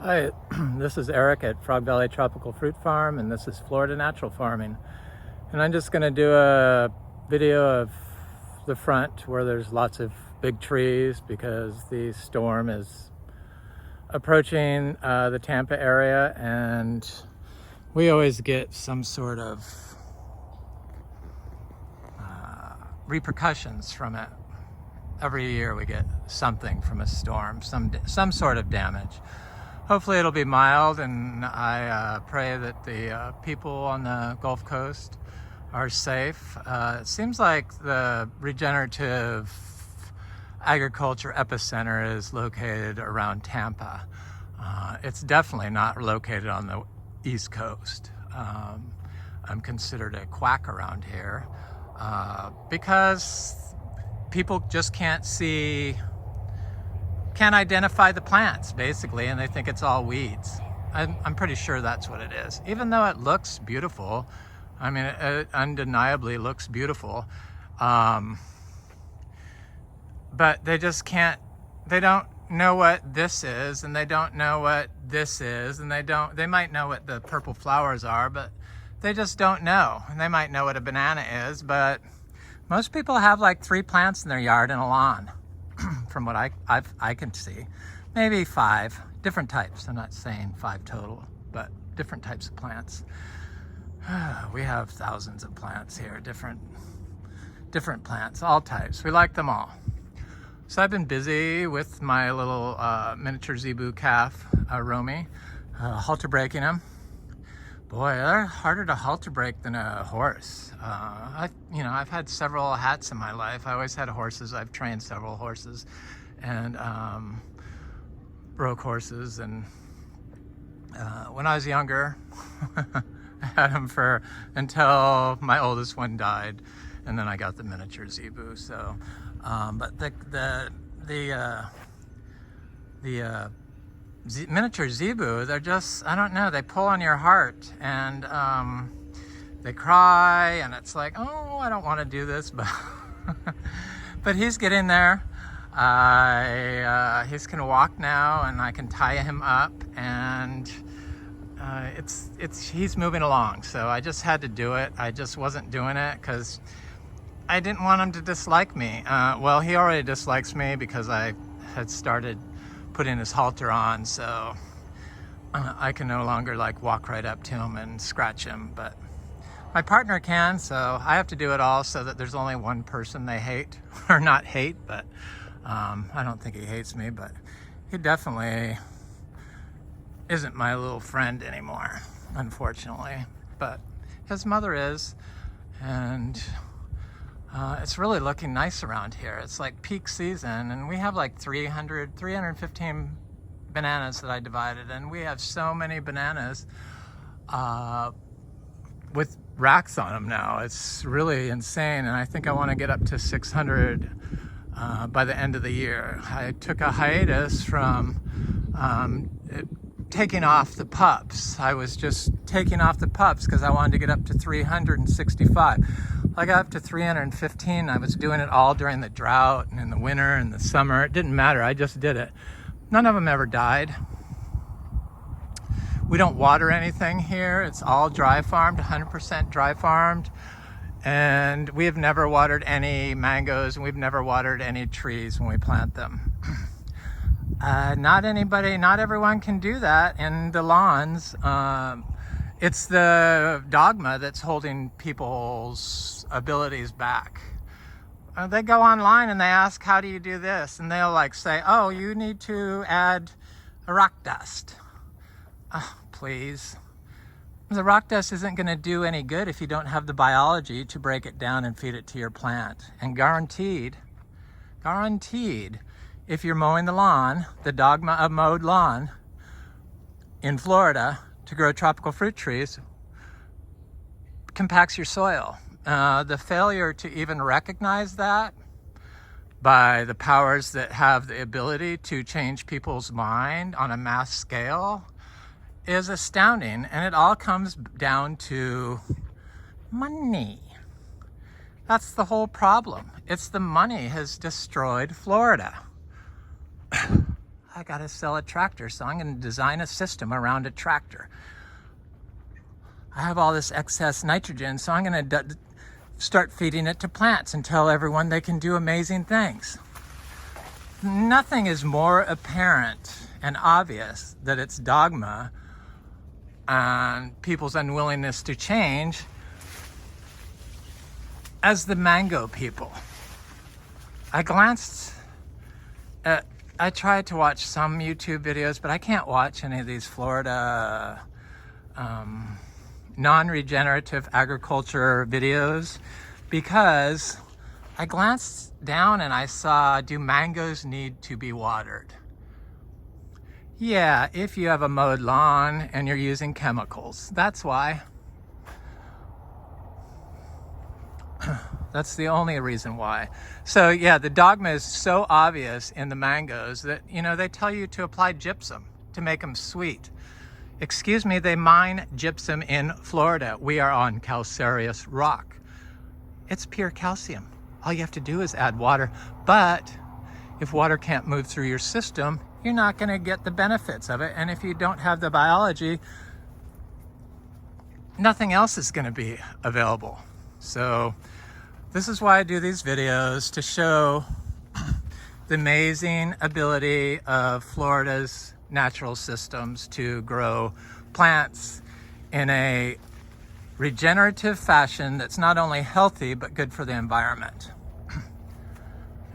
Hi, this is Eric at Frog Valley Tropical Fruit Farm, and this is Florida Natural Farming. And I'm just going to do a video of the front where there's lots of big trees because the storm is approaching the Tampa area, and we always get some sort of repercussions from it. Every year we get something from a storm, some sort of damage. Hopefully it'll be mild, and I pray that the people on the Gulf Coast are safe. It seems like the regenerative agriculture epicenter is located around Tampa. It's definitely not located on the East Coast. I'm considered a quack around here because people just can't identify the plants, basically, and they think it's all weeds. I'm pretty sure that's what it is. Even though it looks beautiful, I mean, it undeniably looks beautiful, but they just can't, they don't know what this is, and they don't know what this is, and they might know what the purple flowers are, but they just don't know. And they might know what a banana is, but most people have like 3 plants in their yard and a lawn. From what I can see, maybe 5 different types. I'm not saying 5 total, but different types of plants. We have thousands of plants here, different plants, all types. We like them all. So I've been busy with my little miniature Zebu calf, Romy, halter breaking him. Boy, they're harder to halter break than a horse. I've had several hats in my life. I always had horses. I've trained several horses and broke horses. And when I was younger, I had them until my oldest one died, and then I got the miniature Zebu. So, but the miniature Zebu, they're just, I don't know, they pull on your heart, and they cry, and it's like, oh, I don't want to do this, but he's getting there. He's gonna walk now, and I can tie him up, and he's moving along. So I just had to do it. I just wasn't doing it because I didn't want him to dislike me. Well, he already dislikes me because I had started putting his halter on, so I can no longer like walk right up to him and scratch him, but my partner can, so I have to do it all so that there's only one person they hate, or not hate, but I don't think he hates me, but he definitely isn't my little friend anymore, unfortunately, but his mother is, and it's really looking nice around here. It's like peak season, and we have like 315 bananas that I divided, and we have so many bananas with racks on them now. It's really insane, and I think I want to get up to 600 by the end of the year. I took a hiatus from taking off the pups. I was just taking off the pups because I wanted to get up to 365. I got up to 315. I was doing it all during the drought and in the winter and the summer. It didn't matter. I just did it. None of them ever died. We don't water anything here. It's all dry farmed, 100% dry farmed. And we have never watered any mangoes, and we've never watered any trees when we plant them. Not everyone can do that in the lawns. It's the dogma that's holding people's abilities back. They go online and they ask, how do you do this? And they'll like say, oh, you need to add a rock dust. Please. The rock dust isn't going to do any good if you don't have the biology to break it down and feed it to your plant. And guaranteed, if you're mowing the lawn, the dogma of mowed lawn in Florida to grow tropical fruit trees compacts your soil. The failure to even recognize that by the powers that have the ability to change people's mind on a mass scale is astounding, and it all comes down to money. That's the whole problem. It's the money has destroyed Florida. I got to sell a tractor, so I'm going to design a system around a tractor. I have all this excess nitrogen, so I'm going to start feeding it to plants and tell everyone they can do amazing things. Nothing is more apparent and obvious that it's dogma and people's unwillingness to change as the mango people. I tried to watch some YouTube videos, but I can't watch any of these Florida non-regenerative agriculture videos because I glanced down and I saw, do mangoes need to be watered? Yeah, if you have a mowed lawn and you're using chemicals, that's why. That's the only reason why. So yeah, the dogma is so obvious in the mangoes that, you know, they tell you to apply gypsum to make them sweet. Excuse me, they mine gypsum in Florida. We are on calcareous rock. It's pure calcium. All you have to do is add water. But if water can't move through your system, you're not going to get the benefits of it. And if you don't have the biology, nothing else is going to be available. So this is why I do these videos, to show the amazing ability of Florida's natural systems to grow plants in a regenerative fashion that's not only healthy but good for the environment.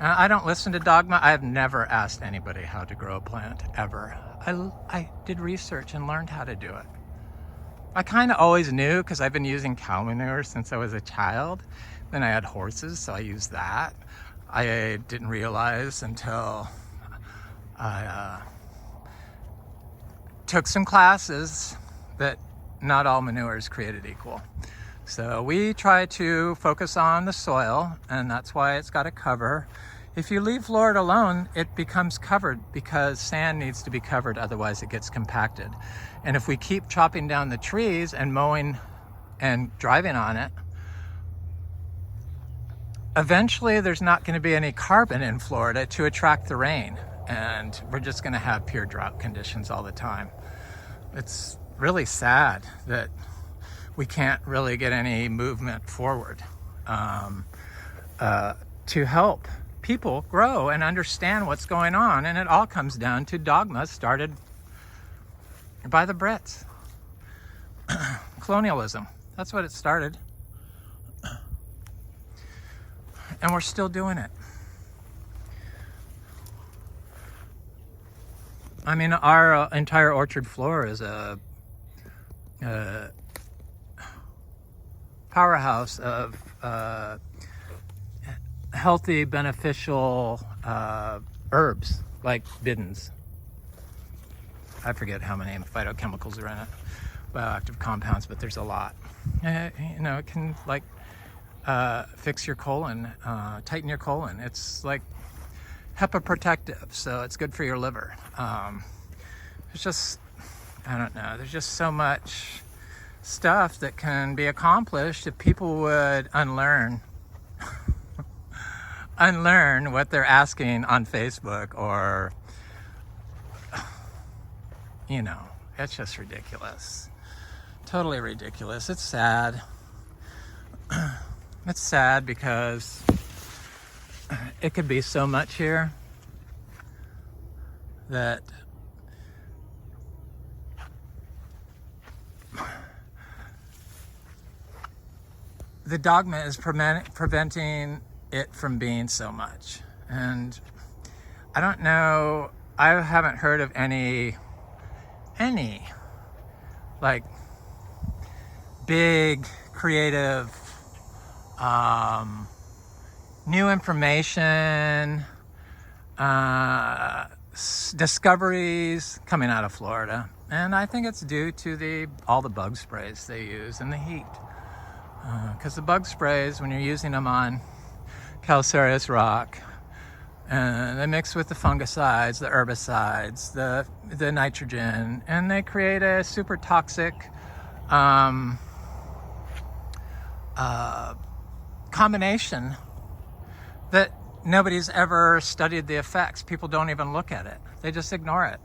I don't listen to dogma. I've never asked anybody how to grow a plant, ever. I did research and learned how to do it. I kind of always knew because I've been using cow manure since I was a child. Then I had horses, so I used that. I didn't realize until I took some classes that not all manure is created equal. So we try to focus on the soil, and that's why it's got a cover. If you leave Florida alone, it becomes covered because sand needs to be covered, otherwise it gets compacted. And if we keep chopping down the trees and mowing and driving on it, eventually there's not going to be any carbon in Florida to attract the rain, and we're just going to have pure drought conditions all the time. It's really sad that we can't really get any movement forward to help people grow and understand what's going on. And it all comes down to dogma started by the Brits. Colonialism, that's what it started. And we're still doing it. I mean, our entire orchard floor is a powerhouse of healthy, beneficial herbs like bidens. I forget how many phytochemicals are in it, bioactive compounds, but there's a lot. You know, it can like fix your colon, tighten your colon. It's like hepaprotective, so it's good for your liver. There's just, I don't know, there's just so much stuff that can be accomplished if people would unlearn what they're asking on Facebook, or, you know, it's just ridiculous. Totally ridiculous. It's sad. It's sad because it could be so much here that the dogma is preventing it from being so much. And I don't know, I haven't heard of any like big creative new information, discoveries coming out of Florida. And I think it's due to all the bug sprays they use and the heat. Because the bug sprays, when you're using them on calcareous rock, they mix with the fungicides, the herbicides, the nitrogen, and they create a super toxic combination that nobody's ever studied the effects. People don't even look at it. They just ignore it.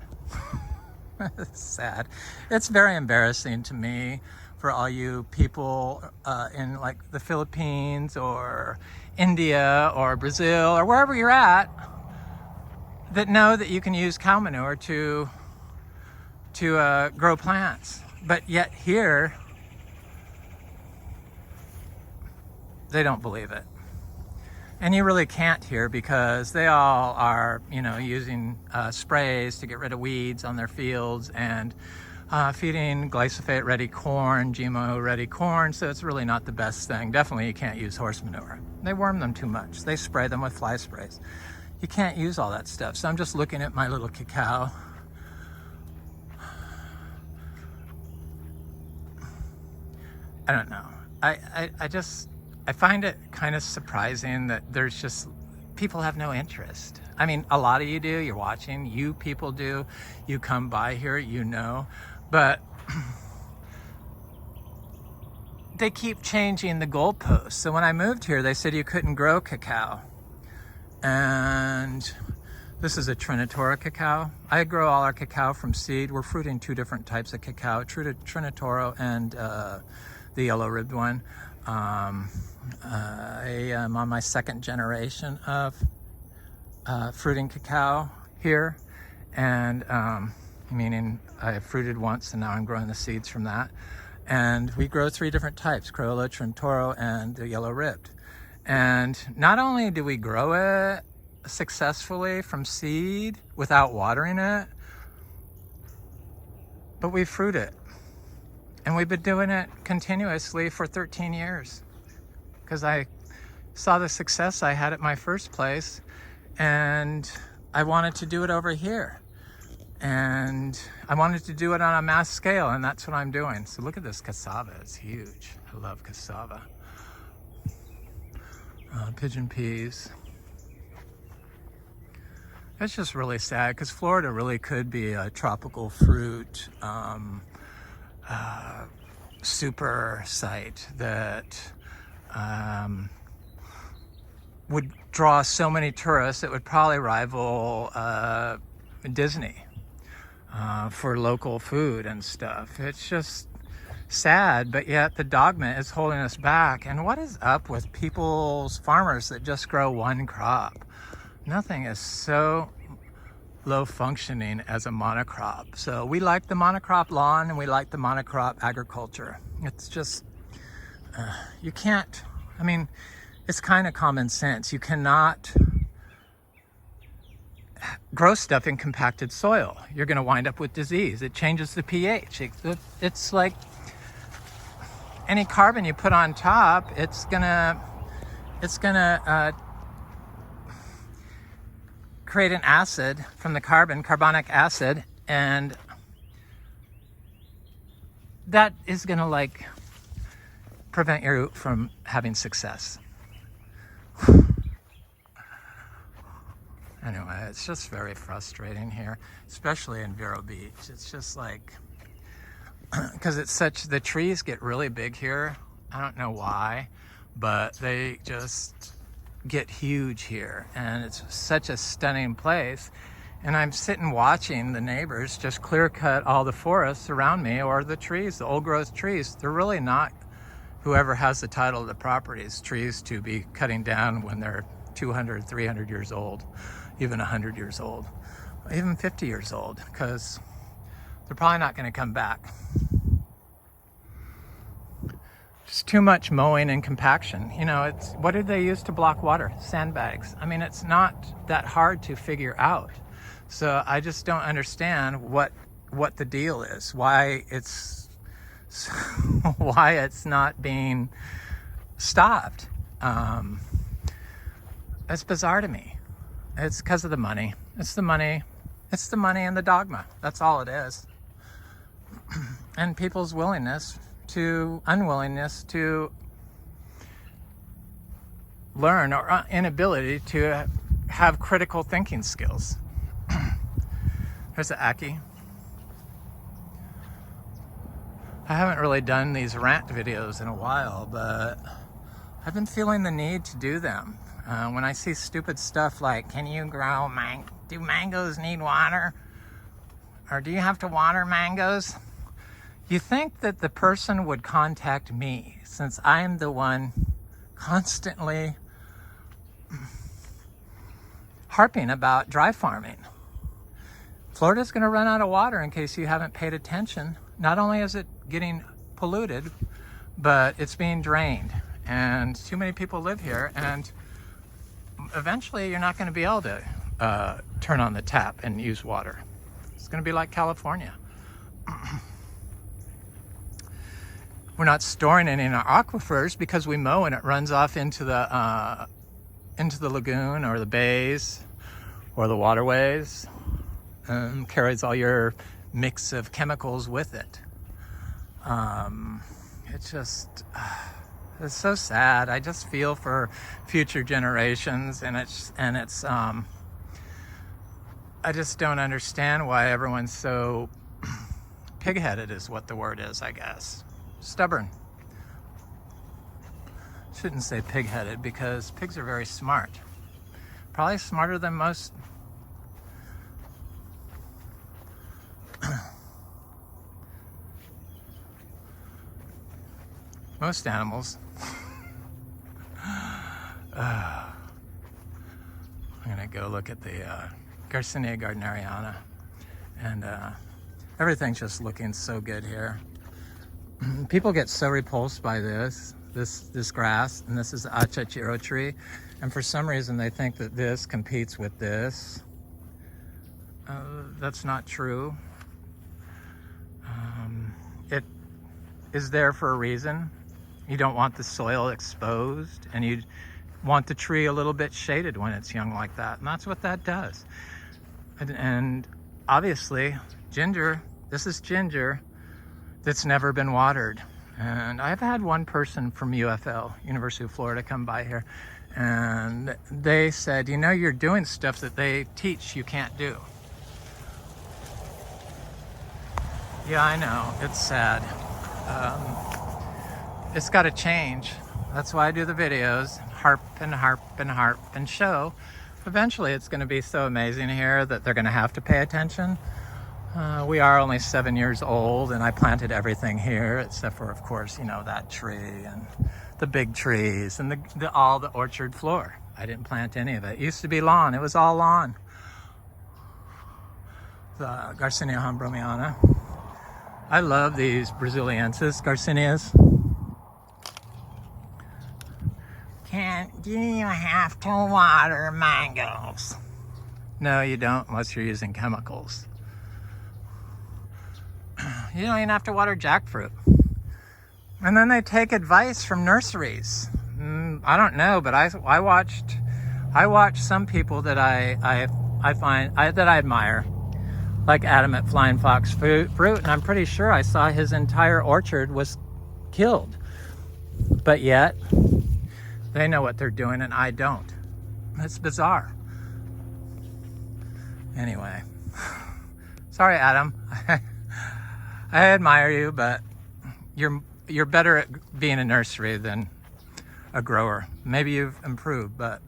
It's sad. It's very embarrassing to me for all you people in like the Philippines or India or Brazil or wherever you're at that know that you can use cow manure to grow plants. But yet here, they don't believe it. And you really can't here because they all are, you know, using sprays to get rid of weeds on their fields and feeding glyphosate-ready corn, GMO-ready corn, so it's really not the best thing. Definitely you can't use horse manure. They worm them too much. They spray them with fly sprays. You can't use all that stuff. So I'm just looking at my little cacao. I don't know. I find it kind of surprising that there's just, people have no interest. I mean, a lot of you do, you're watching, you people do, you come by here, you know, but they keep changing the goalposts. So when I moved here, they said you couldn't grow cacao. And this is a Trinitora cacao. I grow all our cacao from seed. We're fruiting 2 different types of cacao, Trinitoro and the yellow-ribbed one. I am on my 2nd generation of fruiting cacao here, and meaning I fruited once and now I'm growing the seeds from that. And we grow 3 different types, Criollo, Trintoro, and the yellow-ribbed. And not only do we grow it successfully from seed without watering it, but we fruit it. And we've been doing it continuously for 13 years because I saw the success I had at my first place and I wanted to do it over here. And I wanted to do it on a mass scale, and that's what I'm doing. So look at this cassava, it's huge. I love cassava. Pigeon peas. It's just really sad because Florida really could be a tropical fruit super site that would draw so many tourists it would probably rival Disney for local food and stuff. It's just sad, but yet the dogma is holding us back. And what is up with people's farmers that just grow 1 crop? Nothing is so low functioning as a monocrop. So we like the monocrop lawn and we like the monocrop agriculture. It's just, you can't, I mean, it's kind of common sense. You cannot grow stuff in compacted soil. You're going to wind up with disease. It changes the pH. It's like any carbon you put on top, it's gonna create an acid from the carbon, carbonic acid, and that is gonna like prevent you from having success. Anyway, it's just very frustrating here, especially in Vero Beach. It's just like, because it's such, the trees get really big here. I don't know why, but they just get huge here, and it's such a stunning place. And I'm sitting watching the neighbors just clear cut all the forests around me, or the trees, the old growth trees. They're really not, whoever has the title of the properties, trees to be cutting down when they're 200, 300 years old, even 100 years old, even 50 years old, because they're probably not going to come back. Just too much mowing and compaction. You know, it's, what did they use to block water? Sandbags. I mean, it's not that hard to figure out. So I just don't understand what the deal is, why it's not being stopped. It's bizarre to me. It's because of the money. It's the money. It's the money and the dogma. That's all it is. And people's unwillingness to learn, or inability to have critical thinking skills. There's the Aki. I haven't really done these rant videos in a while, but I've been feeling the need to do them. When I see stupid stuff like, can you grow do mangoes need water? Or do you have to water mangoes? You think that the person would contact me, since I am the one constantly harping about dry farming. Florida's going to run out of water, in case you haven't paid attention. Not only is it getting polluted, but it's being drained. And too many people live here, and eventually you're not going to be able to turn on the tap and use water. It's going to be like California. We're not storing any in our aquifers because we mow and it runs off into the lagoon or the bays or the waterways, and carries all your mix of chemicals with it. It's just, it's so sad. I just feel for future generations, and it's I just don't understand why everyone's so pig-headed is what the word is, I guess. Stubborn. Shouldn't say pig-headed, because pigs are very smart. Probably smarter than most most animals. I'm gonna go look at the Garcinia Gardneriana, and everything's just looking so good here. People get so repulsed by this grass, and this is the achachiro tree, and for some reason they think that this competes with this. That's not true. It is there for a reason. You don't want the soil exposed, and you want the tree a little bit shaded when it's young like that, and that's what that does. And obviously ginger, this is ginger that's never been watered. And I've had one person from UFL, University of Florida, come by here, and they said, you know, you're doing stuff that they teach you can't do. Yeah, I know, it's sad. It's got to change. That's why I do the videos, harp and show. Eventually it's going to be so amazing here that they're going to have to pay attention. We are only 7 years old, and I planted everything here except for, of course, you know, that tree and the big trees and all the orchard floor. I didn't plant any of it. It used to be lawn. It was all lawn. The Garcinia Gardneriana. I love these Braziliensis Garcinias. Do you have to water mangoes? No, you don't, unless you're using chemicals. You don't even have to water jackfruit. And then they take advice from nurseries. I don't know, but I watched some people that I admire, like Adam at Flying Fox Fruit, and I'm pretty sure I saw his entire orchard was killed. But yet, they know what they're doing and I don't. It's bizarre. Anyway, sorry, Adam. I admire you, but you're better at being a nursery than a grower. Maybe you've improved, but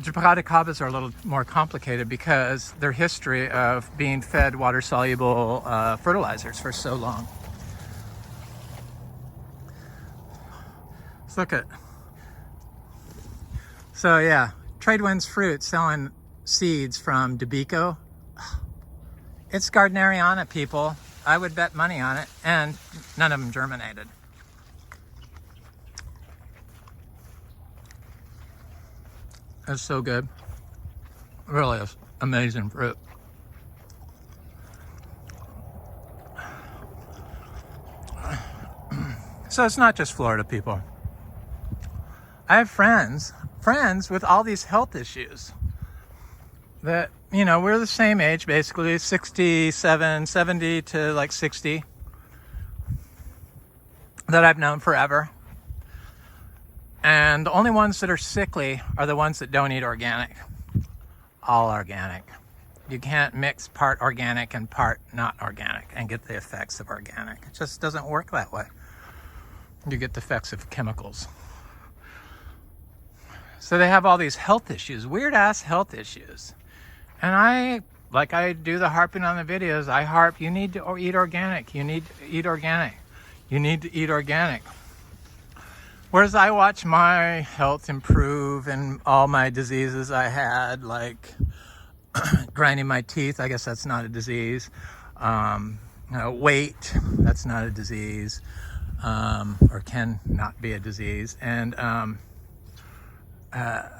Japadicabas are a little more complicated because their history of being fed water-soluble fertilizers for so long. Let's look at. So yeah, Tradewinds Fruit selling seeds from Debico. It's Gardneriana, people. I would bet money on it, and none of them germinated. It's so good. It really is amazing fruit. So it's not just Florida, people. I have friends with all these health issues that, you know, we're the same age, basically 67, 70 to like 60, that I've known forever. And the only ones that are sickly are the ones that don't eat organic. All organic. You can't mix part organic and part not organic and get the effects of organic. It just doesn't work that way. You get the effects of chemicals. So they have all these health issues, weird ass health issues. And like I do the harping on the videos, I harp, you need to eat organic, you need to eat organic, you need to eat organic. Whereas I watch my health improve and all my diseases I had, like grinding my teeth, I guess that's not a disease. Weight, that's not a disease, or can not be a disease. And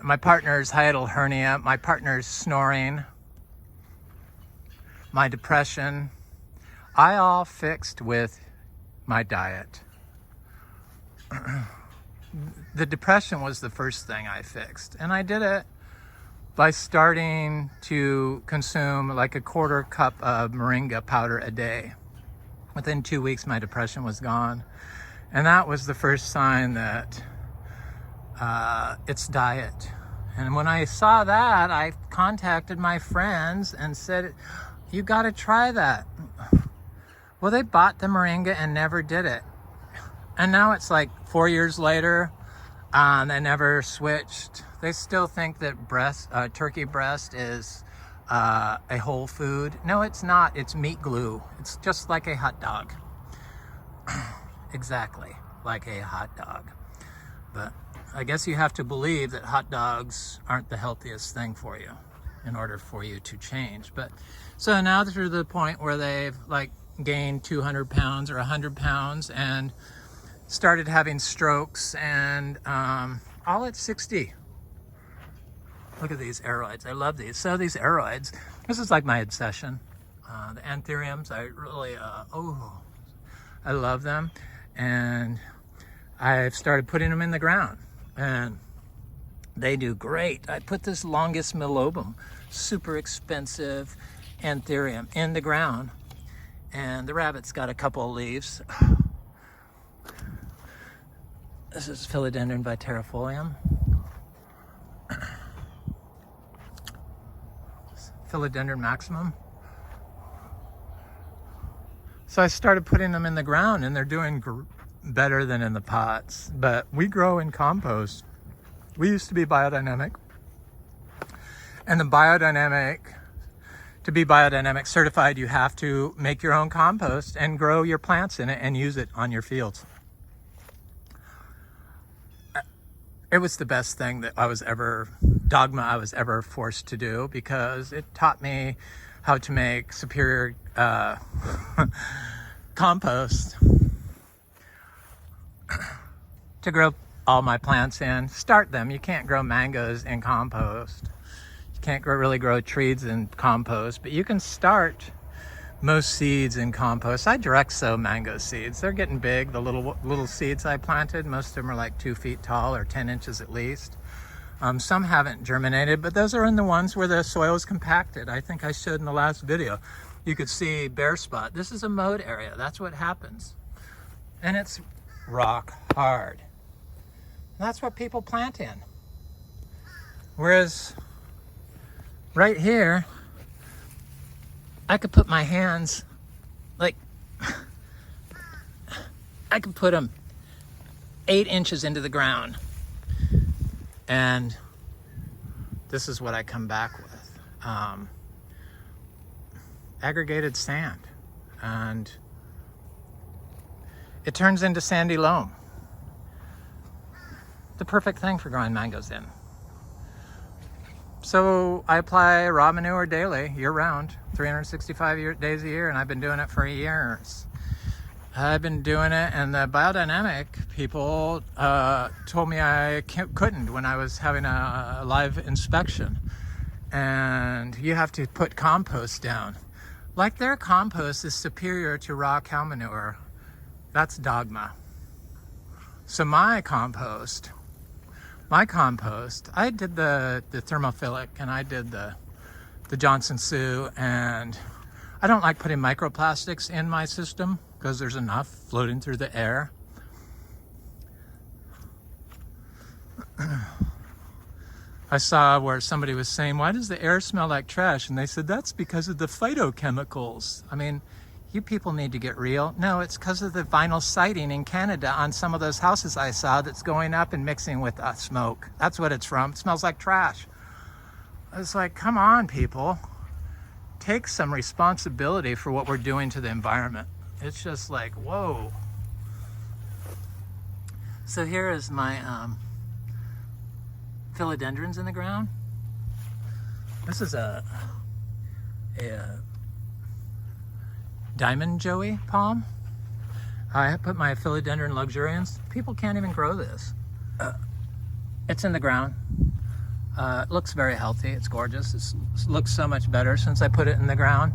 my partner's hiatal hernia, my partner's snoring, my depression, I all fixed with my diet. The depression was the first thing I fixed, and I did it by starting to consume like a quarter cup of Moringa powder a day. Within 2 weeks, my depression was gone. And that was the first sign that it's diet. And when I saw that, I contacted my friends and said, you got to try that. Well, they bought the Moringa and never did it. And now it's like 4 years later, they never switched. They still think that turkey breast is a whole food. No, it's not. It's meat glue. It's just like a hot dog. Exactly like a hot dog. But I guess you have to believe that hot dogs aren't the healthiest thing for you in order for you to change. But so now they're to the point where they've like gained 200 pounds or 100 pounds and started having strokes, and all at 60. Look at these aeroids. I love these. So these aeroids, this is like my obsession. The anthuriums, I really, I love them. And I've started putting them in the ground, and they do great. I put this Longus melobum, super expensive anthurium, in the ground, and the rabbit's got a couple of leaves. This is Philodendron viterifolium. Philodendron maximum. So I started putting them in the ground, and they're doing better than in the pots. But we grow in compost. We used to be biodynamic. And to be biodynamic certified, you have to make your own compost and grow your plants in it and use it on your fields. It was the best thing that Dogma I was ever forced to do, because it taught me how to make superior compost to grow all my plants in. Start them. You can't grow mangoes in compost. You can't really grow trees in compost, but you can start most seeds in compost. I direct sow mango seeds. They're getting big. The little seeds I planted, most of them are like 2 feet tall or 10 inches at least. Some haven't germinated, but those are in the ones where the soil is compacted. I think I showed in the last video. You could see bare spot. This is a mowed area. That's what happens. And it's rock hard. That's what people plant in. Whereas right here, I could put my hands, like, I could put them 8 inches into the ground, and this is what I come back with. Aggregated sand, and it turns into sandy loam. The perfect thing for growing mangoes in. So I apply raw manure daily, year-round, 365 days a year, and I've been doing it for years. I've been doing it, and the biodynamic people told me I couldn't when I was having a live inspection. And you have to put compost down. Like their compost is superior to raw cow manure. That's Dogma. So my compost, I did the thermophilic, and I did the Johnson Sioux, and I don't like putting microplastics in my system because there's enough floating through the air. I saw where somebody was saying, why does the air smell like trash? And they said, that's because of the phytochemicals. I mean, You people need to get real. No, it's because of the vinyl siding in Canada on some of those houses I saw that's going up and mixing with smoke. That's what it's from. It smells like trash. It's like, come on, people. Take some responsibility for what we're doing to the environment. It's just like, whoa. So here is my philodendrons in the ground. This is a diamond joey palm. I put my philodendron luxurians. People can't even grow this. It's in the ground. It looks very healthy. It's gorgeous. It looks so much better since I put it in the ground.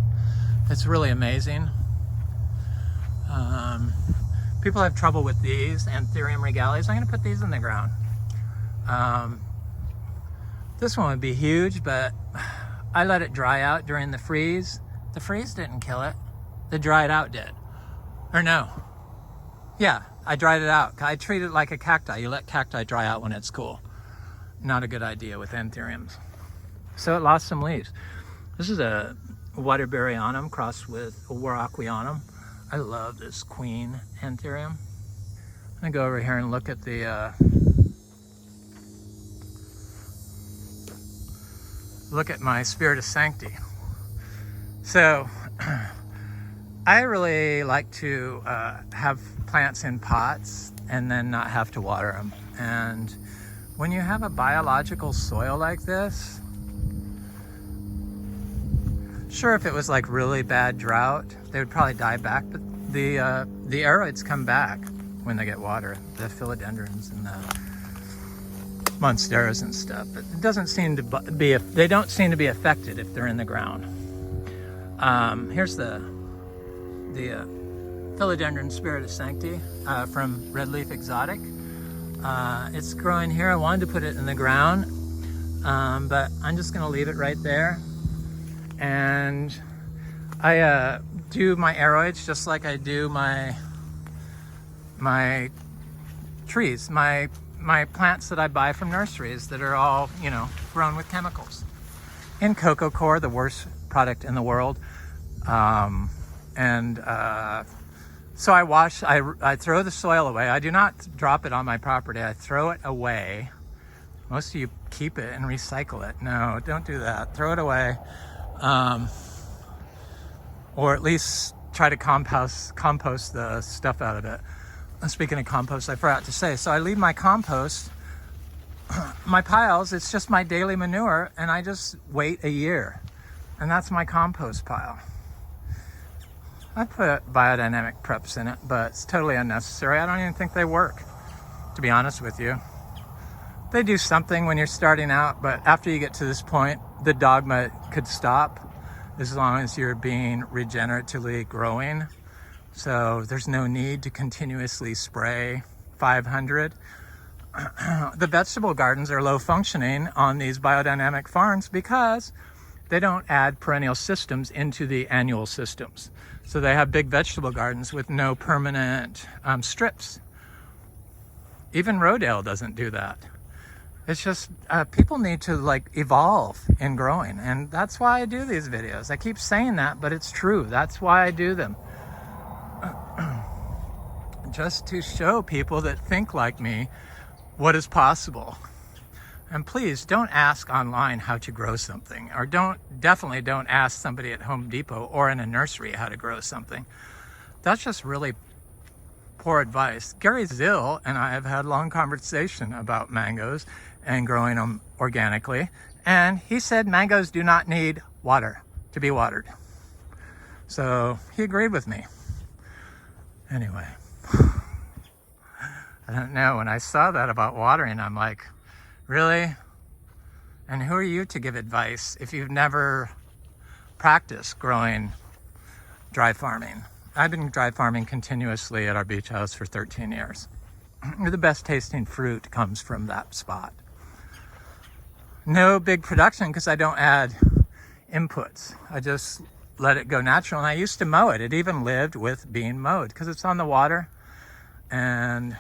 It's really amazing. People have trouble with these Anthurium regalis. I'm going to put these in the ground. This one would be huge, but I let it dry out during the freeze. The freeze didn't kill it. The dried out did. Or no. Yeah, I dried it out. I treat it like a cacti. You let cacti dry out when it's cool. Not a good idea with anthuriums. So it lost some leaves. This is a waterburyyanum crossed with a warocqueanum. I love this queen anthurium. I'm gonna go over here and look at the look at my spirit of sancti. So I really like to have plants in pots and then not have to water them. And when you have a biological soil like this, sure, if it was like really bad drought, they would probably die back, but the aeroids come back when they get water, the philodendrons and the monsteras and stuff. But it doesn't seem to be, they don't seem to be affected if they're in the ground. Here's the philodendron spirit of sancti from Red Leaf Exotic. It's growing here. I wanted to put it in the ground, but I'm just gonna leave it right there. And I do my aeroids just like I do my trees, my plants that I buy from nurseries that are all, you know, grown with chemicals. In cocoa coir, the worst product in the world. So I throw the soil away. I do not drop it on my property. I throw it away. Most of you keep it and recycle it. No, don't do that. Throw it away. Or at least try to compost the stuff out of it. Speaking of compost, I forgot to say, so I leave my compost, my piles, it's just my daily manure, and I just wait a year. And that's my compost pile. I put biodynamic preps in it, but it's totally unnecessary. I don't even think they work, to be honest with you. They do something when you're starting out, but after you get to this point, the dogma could stop as long as you're being regeneratively growing. So there's no need to continuously spray 500. The vegetable gardens are low functioning on these biodynamic farms because they don't add perennial systems into the annual systems. So they have big vegetable gardens with no permanent strips. Even Rodale doesn't do that. It's just people need to like evolve in growing, and that's why I do these videos. I keep saying that, but it's true. That's why I do them. Just to show people that think like me what is possible. And please don't ask online how to grow something, or definitely don't ask somebody at Home Depot or in a nursery how to grow something. That's just really poor advice. Gary Zill and I have had a long conversation about mangoes and growing them organically, and he said mangoes do not need water to be watered. So he agreed with me. Anyway, I don't know, when I saw that about watering, I'm like, really? And who are you to give advice if you've never practiced growing dry farming? I've been dry farming continuously at our beach house for 13 years. The best tasting fruit comes from that spot. No big production because I don't add inputs. I just let it go natural. And I used to mow it. It even lived with being mowed because it's on the water. And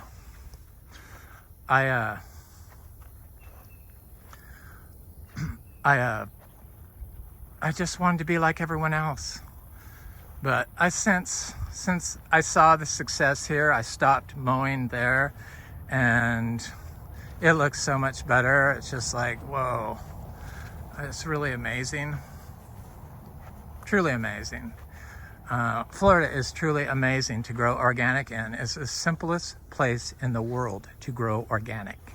I just wanted to be like everyone else. But since I saw the success here, I stopped mowing there, and it looks so much better. It's just like, whoa, it's really amazing. Truly amazing. Florida is truly amazing to grow organic in. It's the simplest place in the world to grow organic.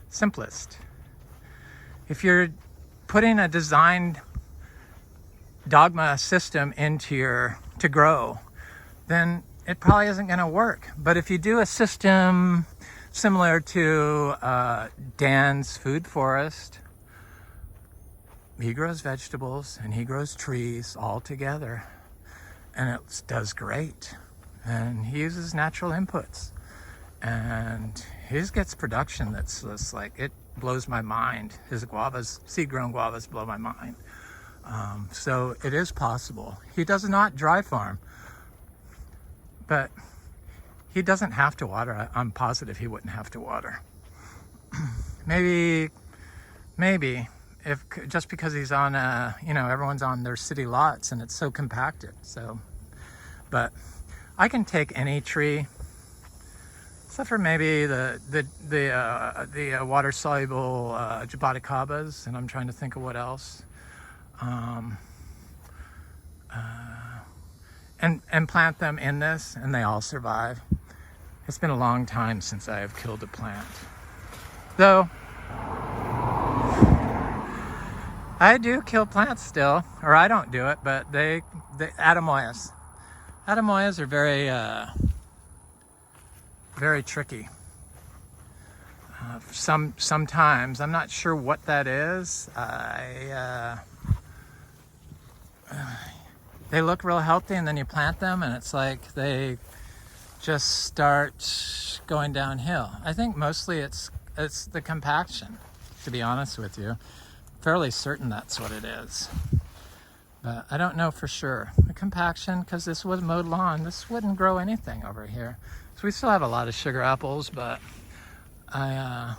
Simplest. If you're putting a designed Dogma system into to grow, then it probably isn't going to work. But if you do a system similar to Dan's food forest, he grows vegetables and he grows trees all together, and it does great. And he uses natural inputs, and his gets production that's just like, it blows my mind. His guavas, seed-grown guavas, blow my mind. So it is possible. He does not dry farm, but he doesn't have to water. I'm positive he wouldn't have to water. maybe if just because he's on everyone's on their city lots and it's so compacted. So, but I can take any tree, except for maybe the water soluble jaboticabas, and I'm trying to think of what else. And plant them in this, and they all survive. It's been a long time since I have killed a plant, though. I do kill plants still, or I don't do it, but the Adamoyas are very tricky. Sometimes I'm not sure what that is. They look real healthy, and then you plant them and it's like they just start going downhill. I think mostly it's the compaction, to be honest with you. Fairly certain that's what it is, but I don't know for sure. The compaction, because this was mowed lawn, this wouldn't grow anything over here. So we still have a lot of sugar apples, but I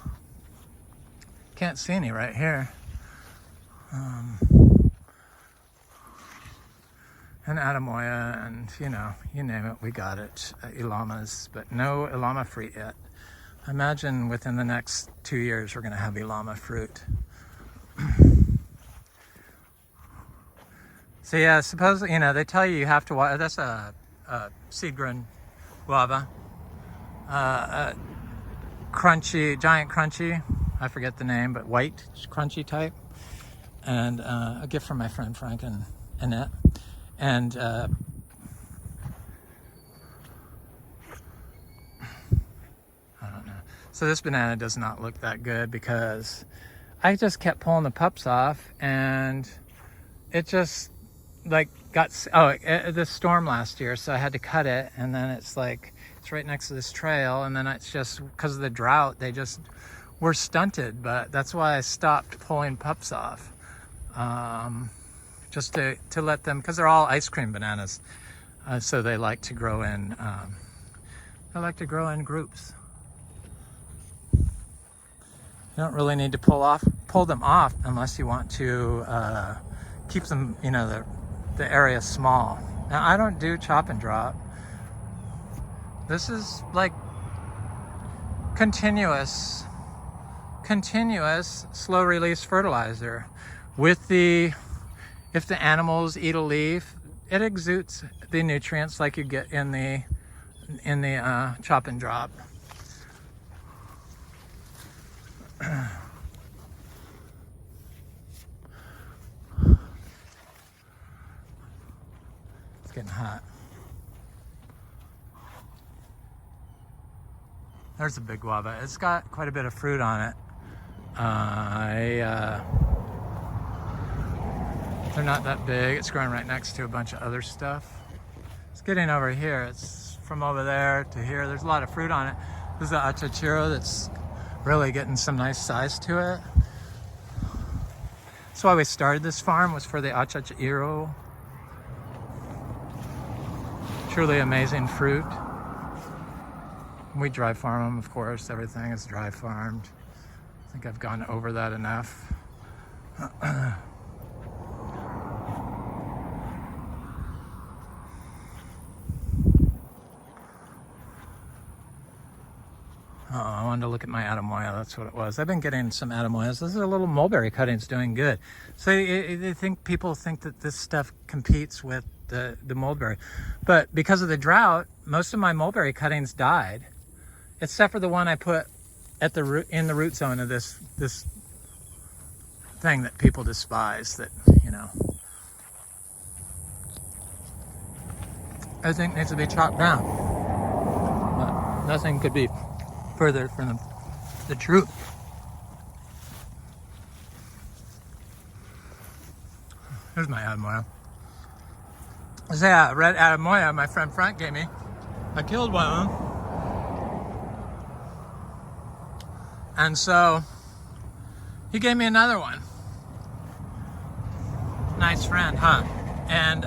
can't see any right here. And Adamoya, and you name it, we got it. Ilamas, but no Ilama fruit yet. I imagine within the next 2 years we're going to have Ilama fruit. So yeah, suppose they tell you have to water. That's a seed-grown guava, crunchy, giant crunchy. I forget the name, but white crunchy type. And a gift from my friend Frank and Annette. And I don't know. So this banana does not look that good because I just kept pulling the pups off, and it just got the storm last year, so I had to cut it, and then it's right next to this trail, and then it's just because of the drought they just were stunted. But that's why I stopped pulling pups off. Just to let them, because they're all ice cream bananas, so they like to grow in groups. You don't really need to pull them off unless you want to keep them, the area small. Now I don't do chop and drop. This is like continuous slow release fertilizer with if the animals eat a leaf, it exudes the nutrients like you get in the chop and drop. It's getting hot. There's a big guava. It's got quite a bit of fruit on it. They're not that big. It's growing right next to a bunch of other stuff. It's getting over here. It's from over there to here. There's a lot of fruit on it. This is an achachiro that's really getting some nice size to it. That's why we started this farm, was for the achachiro. Truly amazing fruit. We dry farm them, of course. Everything is dry farmed. I think I've gone over that enough. to look at my Adamoya. That's what it was. I've been getting some Adamoyas. This is a little mulberry cuttings doing good. So people think that this stuff competes with the mulberry. But because of the drought, most of my mulberry cuttings died, except for the one I put at the root, in the root zone of this thing that people despise, that, you know, I think needs to be chopped down. But nothing could be further from the truth. Here's my Adamoya. This is a red Adamoya my friend Frank gave me. I killed one of them. And so he gave me another one. Nice friend, huh? And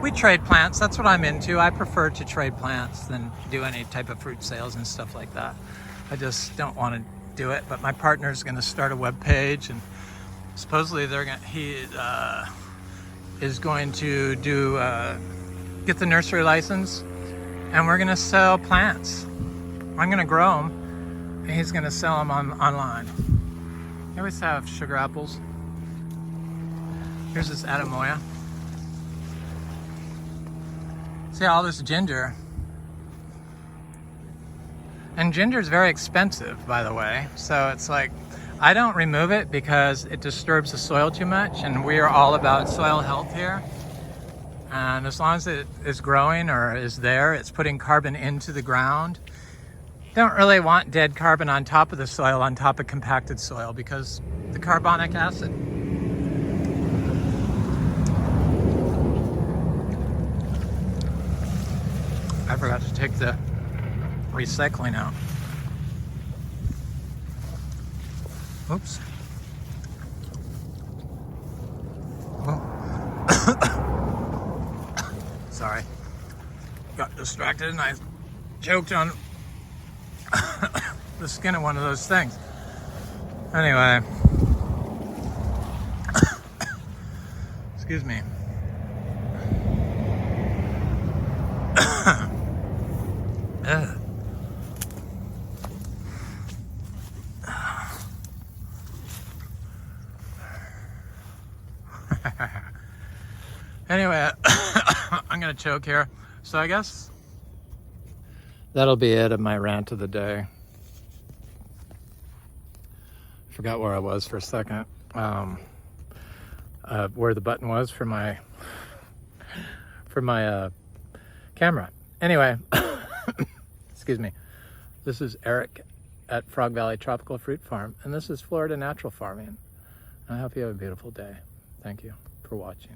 we trade plants. That's what I'm into. I prefer to trade plants than do any type of fruit sales and stuff like that. I just don't want to do it. But my partner's going to start a web page, and supposedly he is going to do get the nursery license, and we're going to sell plants. I'm going to grow them, and he's going to sell them online. I always have sugar apples. Here's this Adamoya. See all this ginger. And ginger is very expensive, by the way. So it's like, I don't remove it because it disturbs the soil too much, and we are all about soil health here. And as long as it is growing or is there, it's putting carbon into the ground. Don't really want dead carbon on top of the soil, on top of compacted soil, because the carbonic acid. I forgot to take the recycling out. Oops. Oh. Sorry. Got distracted and I choked on the skin of one of those things. Anyway. Excuse me. Anyway, I'm gonna choke here. So I guess that'll be it of my rant of the day. Forgot where I was for a second. Where the button was for my camera. Anyway, excuse me. This is Eric at Frog Valley Tropical Fruit Farm, and this is Florida Natural Farming. I hope you have a beautiful day. Thank you for watching.